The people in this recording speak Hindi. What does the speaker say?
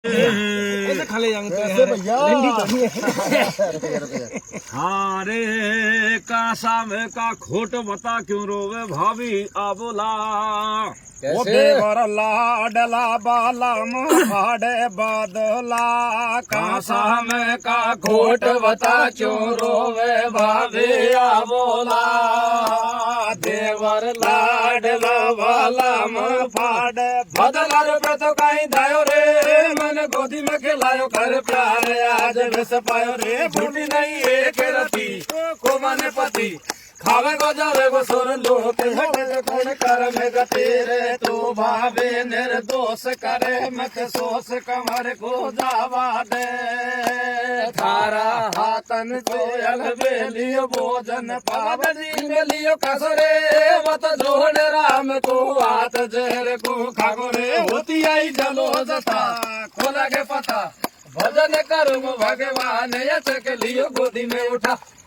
ऐसे खा ले जाएंगे तो ऐसे भैया हाँ रे कासा में का खोट बता क्यों रोवे भाभी आ बोला वो देवर लाडला बाला माड़े बदला कासा में का खोट बता क्यों रोवे भाभी आ बोला देवर लाडला बाला फाड़े बदला रुपये तो कहीं दायो रे मैंने गोदी में खिलायो कर प्यार आज बस पायो रे फूटी नहीं एक रती को माने पति खावे को जावे को सुर लोग कौन कर में तेरे तो भावे निर्दोष करे मत सोच कमर को जावा दे थारा हाथन कोयल बेलियो भोजन पावनी बेलियो कसरे मत जोड़ राम को हाथ जहर को खागो रे होती आई जलो जता खोला के पता भजन करूं भगवान यच के लियो गोदी में उठा